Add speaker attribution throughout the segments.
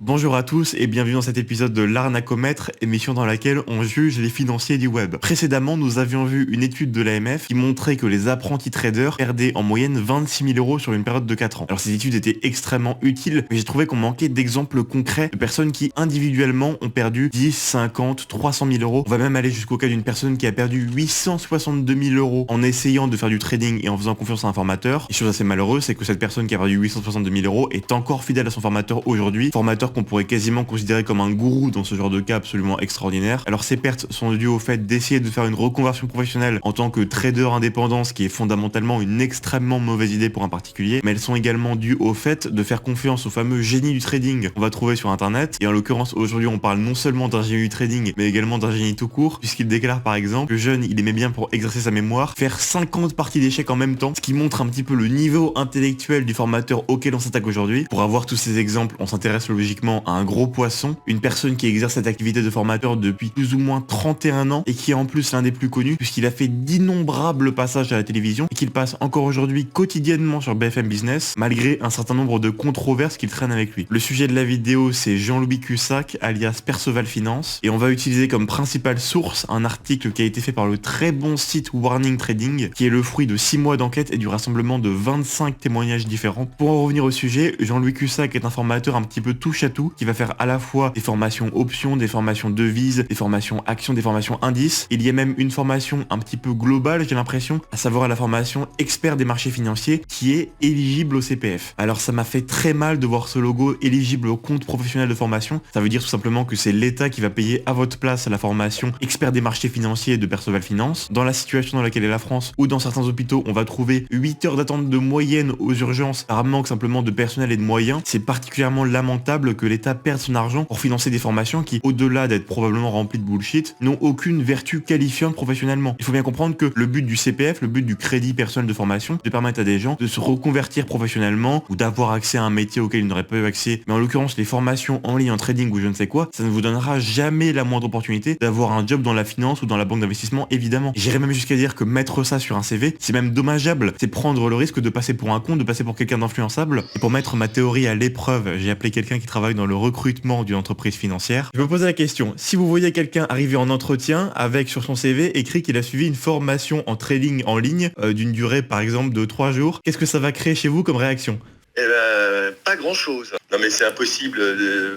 Speaker 1: Bonjour à tous et bienvenue dans cet épisode de l'Arnacomètre, émission dans laquelle on juge les financiers du web. Précédemment, nous avions vu une étude de l'AMF qui montrait que les apprentis traders perdaient en moyenne 26 000 euros sur une période de 4 ans. Alors ces études étaient extrêmement utiles, mais j'ai trouvé qu'on manquait d'exemples concrets de personnes qui individuellement ont perdu 10, 50, 300 000 euros. On va même aller jusqu'au cas d'une personne qui a perdu 862 000 euros en essayant de faire du trading et en faisant confiance à un formateur. Et chose assez malheureuse, c'est que cette personne qui a perdu 862 000 euros est encore fidèle à son formateur aujourd'hui, formateur qu'on pourrait quasiment considérer comme un gourou dans ce genre de cas absolument extraordinaire. Alors ces pertes sont dues au fait d'essayer de faire une reconversion professionnelle en tant que trader indépendant, ce qui est fondamentalement une extrêmement mauvaise idée pour un particulier, mais elles sont également dues au fait de faire confiance au fameux génie du trading qu'on va trouver sur internet. Et en l'occurrence aujourd'hui on parle non seulement d'un génie du trading mais également d'un génie tout court, puisqu'il déclare par exemple que jeune il aimait bien pour exercer sa mémoire faire 50 parties d'échecs en même temps, ce qui montre un petit peu le niveau intellectuel du formateur auquel on s'attaque aujourd'hui. Pour avoir tous ces exemples, on s'intéresse logiquement à un gros poisson, une personne qui exerce cette activité de formateur depuis plus ou moins 31 ans et qui est en plus l'un des plus connus puisqu'il a fait d'innombrables passages à la télévision et qu'il passe encore aujourd'hui quotidiennement sur BFM Business malgré un certain nombre de controverses qu'il traîne avec lui. Le sujet de la vidéo c'est Jean-Louis Cussac alias Perceval Finance et on va utiliser comme principale source un article qui a été fait par le très bon site Warning Trading qui est le fruit de 6 mois d'enquête et du rassemblement de 25 témoignages différents. Pour en revenir au sujet, Jean-Louis Cussac est un formateur un petit peu touche à tout qui va faire à la fois des formations options, des formations devises, des formations actions, des formations indices. Il y a même une formation un petit peu globale, j'ai l'impression, à savoir la formation expert des marchés financiers qui est éligible au CPF. Alors ça m'a fait très mal de voir ce logo éligible au compte professionnel de formation. Ça veut dire tout simplement que c'est l'État qui va payer à votre place la formation expert des marchés financiers de Perceval Finance. Dans la situation dans laquelle est la France, ou dans certains hôpitaux, on va trouver 8 heures d'attente de moyenne aux urgences par manque simplement de personnel et de moyens. C'est particulièrement lamentable que l'État perde son argent pour financer des formations qui, au-delà d'être probablement remplies de bullshit, n'ont aucune vertu qualifiante professionnellement. Il faut bien comprendre que le but du CPF, le but du crédit personnel de formation, c'est de permettre à des gens de se reconvertir professionnellement ou d'avoir accès à un métier auquel ils n'auraient pas eu accès. Mais en l'occurrence, les formations en ligne, en trading ou je ne sais quoi, ça ne vous donnera jamais la moindre opportunité d'avoir un job dans la finance ou dans la banque d'investissement, évidemment. J'irais même jusqu'à dire que mettre ça sur un CV, c'est même dommageable. C'est prendre le risque de passer pour un con, de passer pour quelqu'un d'influençable. Et pour mettre ma théorie à l'épreuve, j'ai appelé quelqu'un qui travaille dans le recrutement d'une entreprise financière. Je me posais la question, si vous voyez quelqu'un arriver en entretien avec sur son CV écrit qu'il a suivi une formation en trading en ligne d'une durée par exemple de 3 jours, qu'est-ce que ça va créer chez vous comme réaction ?
Speaker 2: Eh ben, pas grand-chose. Non mais c'est impossible,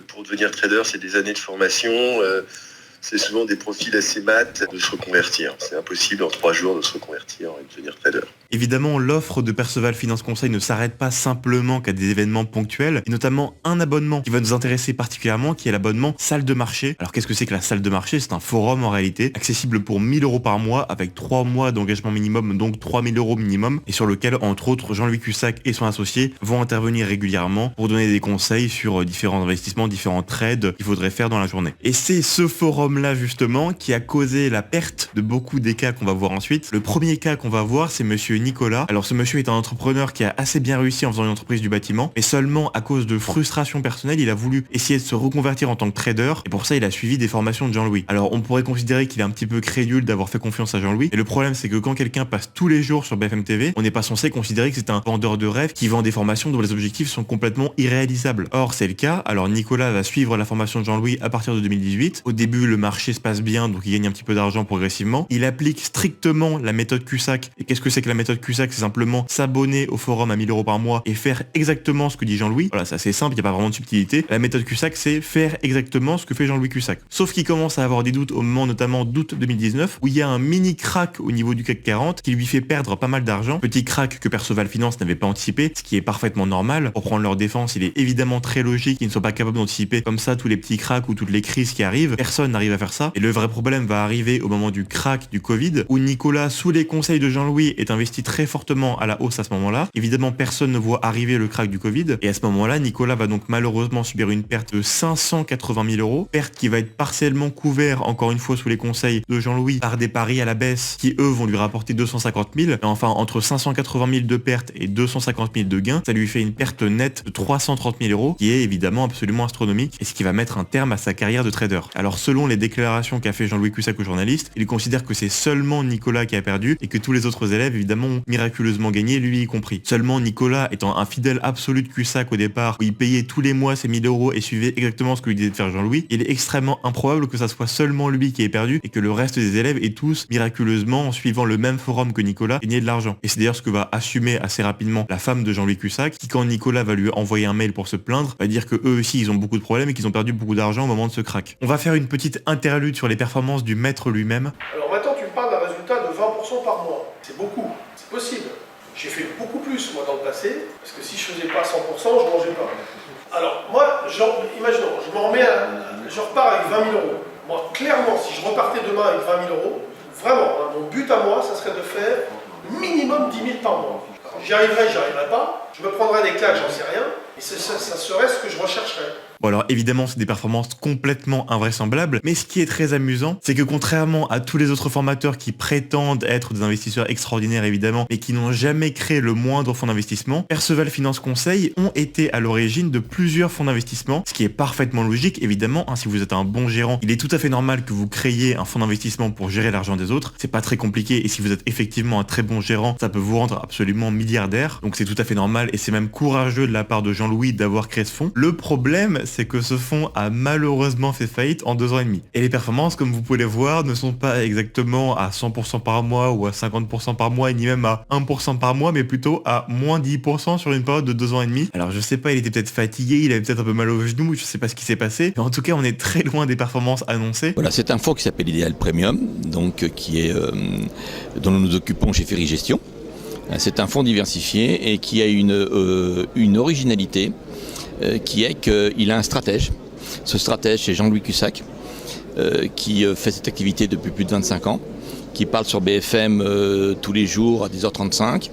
Speaker 2: pour devenir trader, c'est des années de formation, c'est souvent des profils assez mat de se reconvertir. C'est impossible en 3 jours de se reconvertir et de devenir trader.
Speaker 1: Évidemment, l'offre de Perceval Finance Conseil ne s'arrête pas simplement qu'à des événements ponctuels, et notamment un abonnement qui va nous intéresser particulièrement, qui est l'abonnement salle de marché. Alors qu'est-ce que c'est que la salle de marché ? C'est un forum en réalité, accessible pour 1 000 euros par mois, avec 3 mois d'engagement minimum, donc 3 000 euros minimum, et sur lequel, entre autres, Jean-Louis Cussac et son associé vont intervenir régulièrement pour donner des conseils sur différents investissements, différents trades qu'il faudrait faire dans la journée. Et c'est ce forum-là, justement, qui a causé la perte de beaucoup des cas qu'on va voir ensuite. Le premier cas qu'on va voir, c'est monsieur Nicolas. Alors ce monsieur est un entrepreneur qui a assez bien réussi en faisant une entreprise du bâtiment, mais seulement à cause de frustration personnelle, il a voulu essayer de se reconvertir en tant que trader, et pour ça il a suivi des formations de Jean-Louis. Alors on pourrait considérer qu'il est un petit peu crédule d'avoir fait confiance à Jean-Louis, et le problème c'est que quand quelqu'un passe tous les jours sur BFM TV, on n'est pas censé considérer que c'est un vendeur de rêve qui vend des formations dont les objectifs sont complètement irréalisables. Or c'est le cas. Alors Nicolas va suivre la formation de Jean-Louis à partir de 2018. Au début le marché se passe bien, donc il gagne un petit peu d'argent progressivement. Il applique strictement la méthode Cussac. Et qu'est-ce que c'est que la méthode Cussac ? C'est simplement s'abonner au forum à 1 000 euros par mois et faire exactement ce que dit Jean-Louis. Voilà, c'est assez simple, il n'y a pas vraiment de subtilité. La méthode Cussac, c'est faire exactement ce que fait Jean-Louis Cussac. Sauf qu'il commence à avoir des doutes au moment notamment d'août 2019, où il y a un mini crack au niveau du CAC 40 qui lui fait perdre pas mal d'argent. Petit crack que Perceval Finance n'avait pas anticipé, ce qui est parfaitement normal. Pour prendre leur défense, il est évidemment très logique qu'ils ne soient pas capables d'anticiper comme ça tous les petits cracks ou toutes les crises qui arrivent. Personne n'arrive à faire ça. Et le vrai problème va arriver au moment du crack du Covid, où Nicolas, sous les conseils de Jean-Louis, est investi très fortement à la hausse à ce moment-là. Évidemment, personne ne voit arriver le crack du Covid. Et à ce moment-là, Nicolas va donc malheureusement subir une perte de 580 000 euros. Perte qui va être partiellement couverte, encore une fois, sous les conseils de Jean-Louis, par des paris à la baisse qui, eux, vont lui rapporter 250 000. Et enfin, entre 580 000 de perte et 250 000 de gains, ça lui fait une perte nette de 330 000 euros, qui est évidemment absolument astronomique et ce qui va mettre un terme à sa carrière de trader. Alors, selon les les déclarations qu'a fait Jean-Louis Cussac aux journalistes, il considère que c'est seulement Nicolas qui a perdu et que tous les autres élèves évidemment ont miraculeusement gagné, lui y compris. Seulement Nicolas étant un fidèle absolu de Cussac au départ, où il payait tous les mois ses 1000 € et suivait exactement ce que lui disait de faire Jean-Louis, il est extrêmement improbable que ça soit seulement lui qui ait perdu et que le reste des élèves aient tous miraculeusement, en suivant le même forum que Nicolas, gagné de l'argent. Et c'est d'ailleurs ce que va assumer assez rapidement la femme de Jean-Louis Cussac, qui quand Nicolas va lui envoyer un mail pour se plaindre, va dire que eux aussi ils ont beaucoup de problèmes et qu'ils ont perdu beaucoup d'argent au moment de ce crack. On va faire une petite interlude sur les performances du maître lui-même.
Speaker 3: Alors maintenant tu me parles d'un résultat de 20% par mois. C'est beaucoup, c'est possible. J'ai fait beaucoup plus moi dans le passé, parce que si je faisais pas 100%, je mangeais pas. Alors moi, imaginons, je repars avec 20 000 €. Moi, clairement, si je repartais demain avec 20 000 €, vraiment, hein, mon but à moi, ça serait de faire minimum 10 000 par mois. J'y arriverai pas, je me prendrai des claques, j'en sais rien, et ça serait ce que je rechercherais.
Speaker 1: Bon alors évidemment c'est des performances complètement invraisemblables, mais ce qui est très amusant, c'est que contrairement à tous les autres formateurs qui prétendent être des investisseurs extraordinaires évidemment, mais qui n'ont jamais créé le moindre fonds d'investissement, Perceval Finance Conseil ont été à l'origine de plusieurs fonds d'investissement, ce qui est parfaitement logique évidemment, hein, si vous êtes un bon gérant, il est tout à fait normal que vous créiez un fonds d'investissement pour gérer l'argent des autres, c'est pas très compliqué et si vous êtes effectivement un très bon gérant, ça peut vous rendre absolument milliardaire, donc c'est tout à fait normal et c'est même courageux de la part de Jean-Louis d'avoir créé ce fonds. Le problème, c'est que ce fonds a malheureusement fait faillite en 2 ans et demi. Et les performances, comme vous pouvez les voir, ne sont pas exactement à 100% par mois ou à 50% par mois, ni même à 1% par mois, mais plutôt à moins 10% sur une période de 2 ans et demi. Alors je sais pas, il était peut-être fatigué, il avait peut-être un peu mal au genou, je sais pas ce qui s'est passé, mais en tout cas on est très loin des performances annoncées.
Speaker 4: Voilà, c'est un fonds qui s'appelle Idéal Premium, donc dont nous nous occupons chez Ferry Gestion. C'est un fonds diversifié et qui a une originalité qui est qu'il a un stratège. Ce stratège, c'est Jean-Louis Cussac, qui fait cette activité depuis plus de 25 ans, qui parle sur BFM tous les jours à 10h35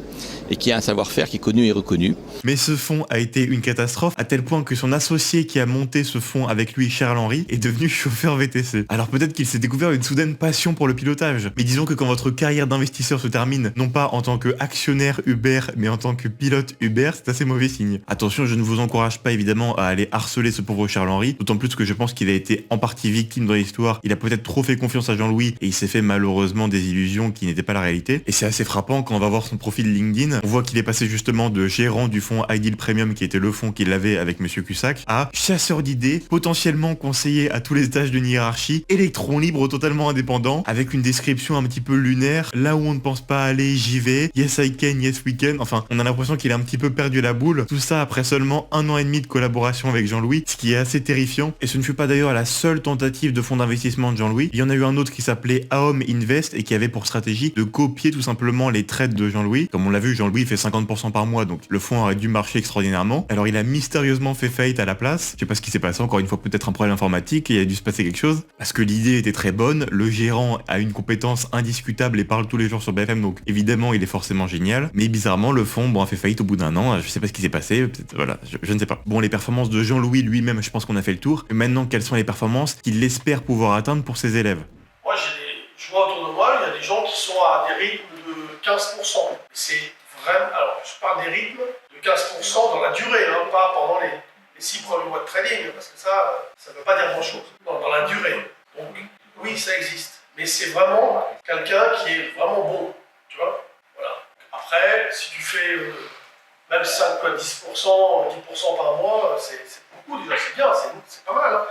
Speaker 4: et qui a un savoir-faire qui est connu et reconnu.
Speaker 1: Mais ce fonds a été une catastrophe à tel point que son associé qui a monté ce fonds avec lui, Charles Henry, est devenu chauffeur VTC. Alors peut-être qu'il s'est découvert une soudaine passion pour le pilotage, mais disons que quand votre carrière d'investisseur se termine, non pas en tant qu'actionnaire Uber, mais en tant que pilote Uber, c'est assez mauvais signe. Attention, je ne vous encourage pas évidemment à aller harceler ce pauvre Charles Henry, d'autant plus que je pense qu'il a été en partie victime dans l'histoire, il a peut-être trop fait confiance à Jean-Louis et il s'est fait malheureusement des illusions qui n'étaient pas la réalité. Et c'est assez frappant quand on va voir son profil LinkedIn, on voit qu'il est passé justement de gérant du fonds Ideal Premium, qui était le fonds qu'il avait avec Monsieur Cussac, à chasseur d'idées, potentiellement conseiller à tous les étages d'une hiérarchie, électron libre totalement indépendant, avec une description un petit peu lunaire, là où on ne pense pas aller, j'y vais, yes I can, yes we can, enfin on a l'impression qu'il a un petit peu perdu la boule, tout ça après seulement 1 an et demi de collaboration avec Jean-Louis, ce qui est assez terrifiant, et ce ne fut pas d'ailleurs la seule tentative de fonds d'investissement de Jean-Louis, il y en a eu un autre qui s'appelait Aom Invest et qui avait pour stratégie de copier tout simplement les trades de Jean-Louis, comme on l'a vu, Jean-Louis fait 50% par mois, donc le fonds aurait dû marcher extraordinairement. Alors il a mystérieusement fait faillite à la place. Je sais pas ce qui s'est passé, encore une fois peut-être un problème informatique, et il a dû se passer quelque chose. Parce que l'idée était très bonne, le gérant a une compétence indiscutable et parle tous les jours sur BFM, donc évidemment il est forcément génial. Mais bizarrement le fonds a fait faillite au bout d'un an, je sais pas ce qui s'est passé, voilà, je ne sais pas. Bon, les performances de Jean-Louis lui-même, je pense qu'on a fait le tour. Et maintenant, quelles sont les performances qu'il espère pouvoir atteindre pour ses élèves?
Speaker 3: Moi je vois autour de moi, il y a des gens qui sont à des rythmes de 15%. C'est vraiment, alors je parle des rythmes de 15% dans la durée, hein, pas pendant les 6 premiers mois de trading, parce que ça ne veut pas dire grand-chose. Non, dans la durée. Donc oui, ça existe. Mais c'est vraiment quelqu'un qui est vraiment bon, tu vois. Voilà. Après, si tu fais même 5, 10% par mois, c'est beaucoup déjà, c'est bien, c'est pas mal. Hein.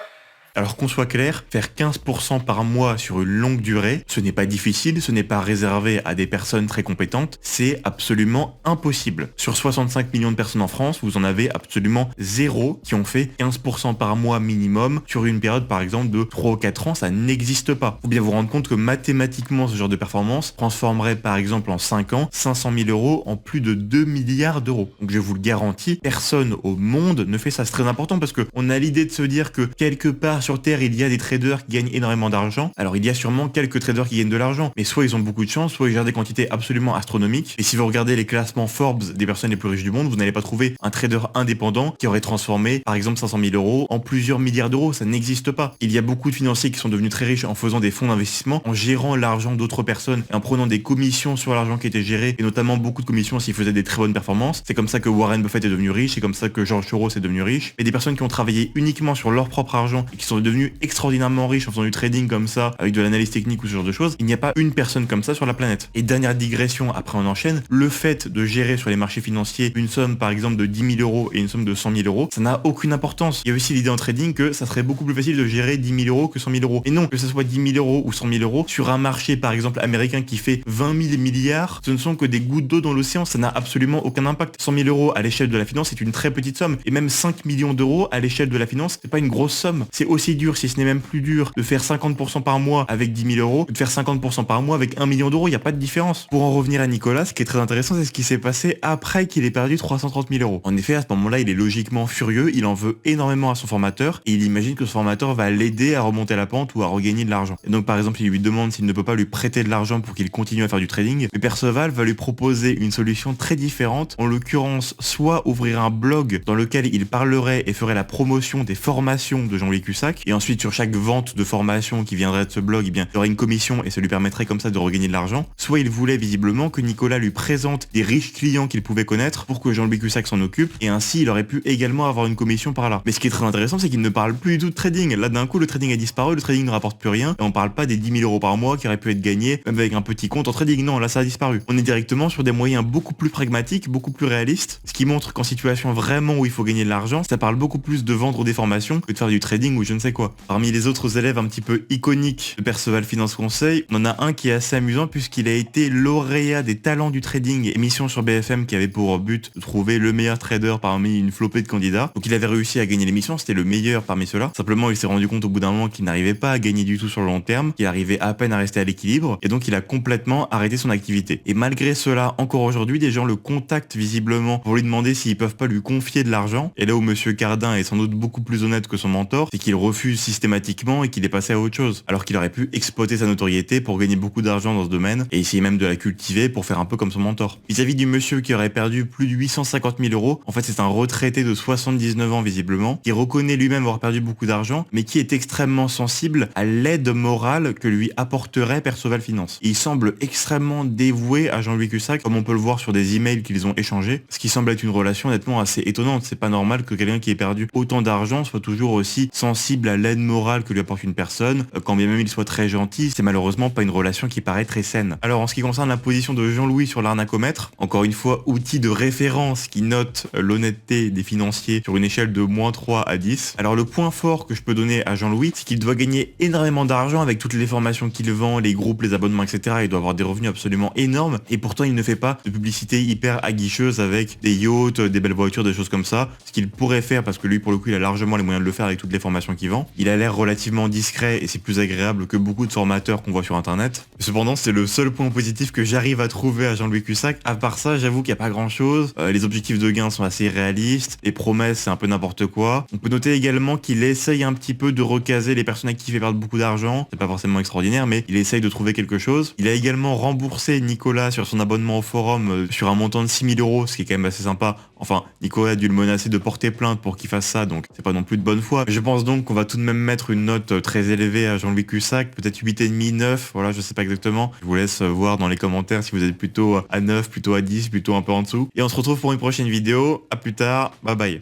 Speaker 1: Alors qu'on soit clair, faire 15% par mois sur une longue durée, ce n'est pas difficile, ce n'est pas réservé à des personnes très compétentes, c'est absolument impossible. Sur 65 millions de personnes en France, vous en avez absolument 0 qui ont fait 15% par mois minimum sur une période par exemple de 3 ou 4 ans, ça n'existe pas. Faut bien vous rendre compte que mathématiquement ce genre de performance transformerait par exemple en 5 ans 500 000 € en plus de 2 milliards d'euros. Donc je vous le garantis, personne au monde ne fait ça. C'est très important parce que on a l'idée de se dire que quelque part sur Terre, il y a des traders qui gagnent énormément d'argent. Alors, il y a sûrement quelques traders qui gagnent de l'argent, mais soit ils ont beaucoup de chance, soit ils gèrent des quantités absolument astronomiques. Et si vous regardez les classements Forbes des personnes les plus riches du monde, vous n'allez pas trouver un trader indépendant qui aurait transformé, par exemple, 500 000 € en plusieurs milliards d'euros. Ça n'existe pas. Il y a beaucoup de financiers qui sont devenus très riches en faisant des fonds d'investissement, en gérant l'argent d'autres personnes et en prenant des commissions sur l'argent qui était géré, et notamment beaucoup de commissions s'ils faisaient des très bonnes performances. C'est comme ça que Warren Buffett est devenu riche, c'est comme ça que George Soros est devenu riche. Et des personnes qui ont travaillé uniquement sur leur propre argent et qui sont devenus extraordinairement riches en faisant du trading comme ça, avec de l'analyse technique ou ce genre de choses. Il n'y a pas une personne comme ça sur la planète. Et dernière digression, après on enchaîne, le fait de gérer sur les marchés financiers une somme par exemple de 10 000 euros et une somme de 100 000 euros, ça n'a aucune importance. Il y a aussi l'idée en trading que ça serait beaucoup plus facile de gérer 10 000 euros que 100 000 euros. Et non, que ce soit 10 000 euros ou 100 000 euros, sur un marché par exemple américain qui fait 20 000 milliards, ce ne sont que des gouttes d'eau dans l'océan, ça n'a absolument aucun impact. 100 000 euros à l'échelle de la finance, c'est une très petite somme. Et même 5 millions d'euros à l'échelle de la finance, c'est pas une grosse somme. C'est aussi dur, si ce n'est même plus dur, de faire 50% par mois avec 10 000 euros, que de faire 50% par mois avec 1 million d'euros, il n'y a pas de différence. Pour en revenir à Nicolas, ce qui est très intéressant, c'est ce qui s'est passé après qu'il ait perdu 330 000 euros. En effet, à ce moment-là, il est logiquement furieux, il en veut énormément à son formateur, et il imagine que son formateur va l'aider à remonter la pente ou à regagner de l'argent. Et donc par exemple, il lui demande s'il ne peut pas lui prêter de l'argent pour qu'il continue à faire du trading, mais Perceval va lui proposer une solution très différente, en l'occurrence soit ouvrir un blog dans lequel il parlerait et ferait la promotion des formations de Jean-Louis Cussac, et ensuite sur chaque vente de formation qui viendrait de ce blog, eh bien, il y aurait une commission et ça lui permettrait comme ça de regagner de l'argent. Soit il voulait visiblement que Nicolas lui présente des riches clients qu'il pouvait connaître pour que Jean-Louis Cussac s'en occupe, et ainsi il aurait pu également avoir une commission par là. Mais ce qui est très intéressant, c'est qu'il ne parle plus du tout de trading. Là d'un coup, le trading a disparu, le trading ne rapporte plus rien, et on parle pas des 10 000 euros par mois qui auraient pu être gagnés, même avec un petit compte en trading. Non, là ça a disparu. On est directement sur des moyens beaucoup plus pragmatiques, beaucoup plus réalistes, ce qui montre qu'en situation vraiment où il faut gagner de l'argent, ça parle beaucoup plus de vendre des formations que de faire du trading ou je ne sais quoi. Parmi les autres élèves un petit peu iconiques de Perceval Finance Conseil, on en a un qui est assez amusant puisqu'il a été lauréat des talents du trading, émission sur BFM qui avait pour but de trouver le meilleur trader parmi une flopée de candidats. Donc il avait réussi à gagner l'émission, c'était le meilleur parmi ceux-là. Simplement, il s'est rendu compte au bout d'un moment qu'il n'arrivait pas à gagner du tout sur le long terme, qu'il arrivait à peine à rester à l'équilibre, et donc il a complètement arrêté son activité. Et malgré cela, encore aujourd'hui, des gens le contactent visiblement pour lui demander s'ils peuvent pas lui confier de l'argent. Et là où Monsieur Cardin est sans doute beaucoup plus honnête que son mentor, c'est qu'il refuse systématiquement et qu'il est passé à autre chose. Alors qu'il aurait pu exploiter sa notoriété pour gagner beaucoup d'argent dans ce domaine et essayer même de la cultiver pour faire un peu comme son mentor. Vis-à-vis du monsieur qui aurait perdu plus de 850 000 euros, en fait c'est un retraité de 79 ans visiblement, qui reconnaît lui-même avoir perdu beaucoup d'argent, mais qui est extrêmement sensible à l'aide morale que lui apporterait Perceval Finance. Et il semble extrêmement dévoué à Jean-Louis Cussac, comme on peut le voir sur des emails qu'ils ont échangés, ce qui semble être une relation honnêtement assez étonnante. C'est pas normal que quelqu'un qui ait perdu autant d'argent soit toujours aussi sensible à l'aide morale que lui apporte une personne, quand bien même il soit très gentil. C'est malheureusement pas une relation qui paraît très saine. Alors en ce qui concerne la position de Jean-Louis sur l'arnacomètre, encore une fois, outil de référence qui note l'honnêteté des financiers sur une échelle de -3 à 10. Alors le point fort que je peux donner à Jean-Louis, c'est qu'il doit gagner énormément d'argent avec toutes les formations qu'il vend, les groupes, les abonnements, etc. Il doit avoir des revenus absolument énormes, et pourtant il ne fait pas de publicité hyper aguicheuse avec des yachts, des belles voitures, des choses comme ça, ce qu'il pourrait faire parce que lui pour le coup il a largement les moyens de le faire avec toutes les formations qu'il vend. Il a l'air relativement discret et c'est plus agréable que beaucoup de formateurs qu'on voit sur internet. Cependant c'est le seul point positif que j'arrive à trouver à Jean-Louis Cussac. À part ça, j'avoue qu'il n'y a pas grand chose. Les objectifs de gains sont assez réalistes, les promesses c'est un peu n'importe quoi. On peut noter également qu'il essaye un petit peu de recaser les personnes à qui il fait perdre beaucoup d'argent. C'est pas forcément extraordinaire, mais il essaye de trouver quelque chose. Il a également remboursé Nicolas sur son abonnement au forum sur un montant de 6 000 euros, ce qui est quand même assez sympa. Enfin, Nicolas a dû le menacer de porter plainte pour qu'il fasse ça, donc c'est pas non plus de bonne foi. Je pense donc qu'on va tout de même mettre une note très élevée à Jean-Louis Cussac, peut-être 8,5, 9, voilà, je sais pas exactement. Je vous laisse voir dans les commentaires si vous êtes plutôt à 9, plutôt à 10, plutôt un peu en dessous. Et on se retrouve pour une prochaine vidéo. À plus tard, bye bye.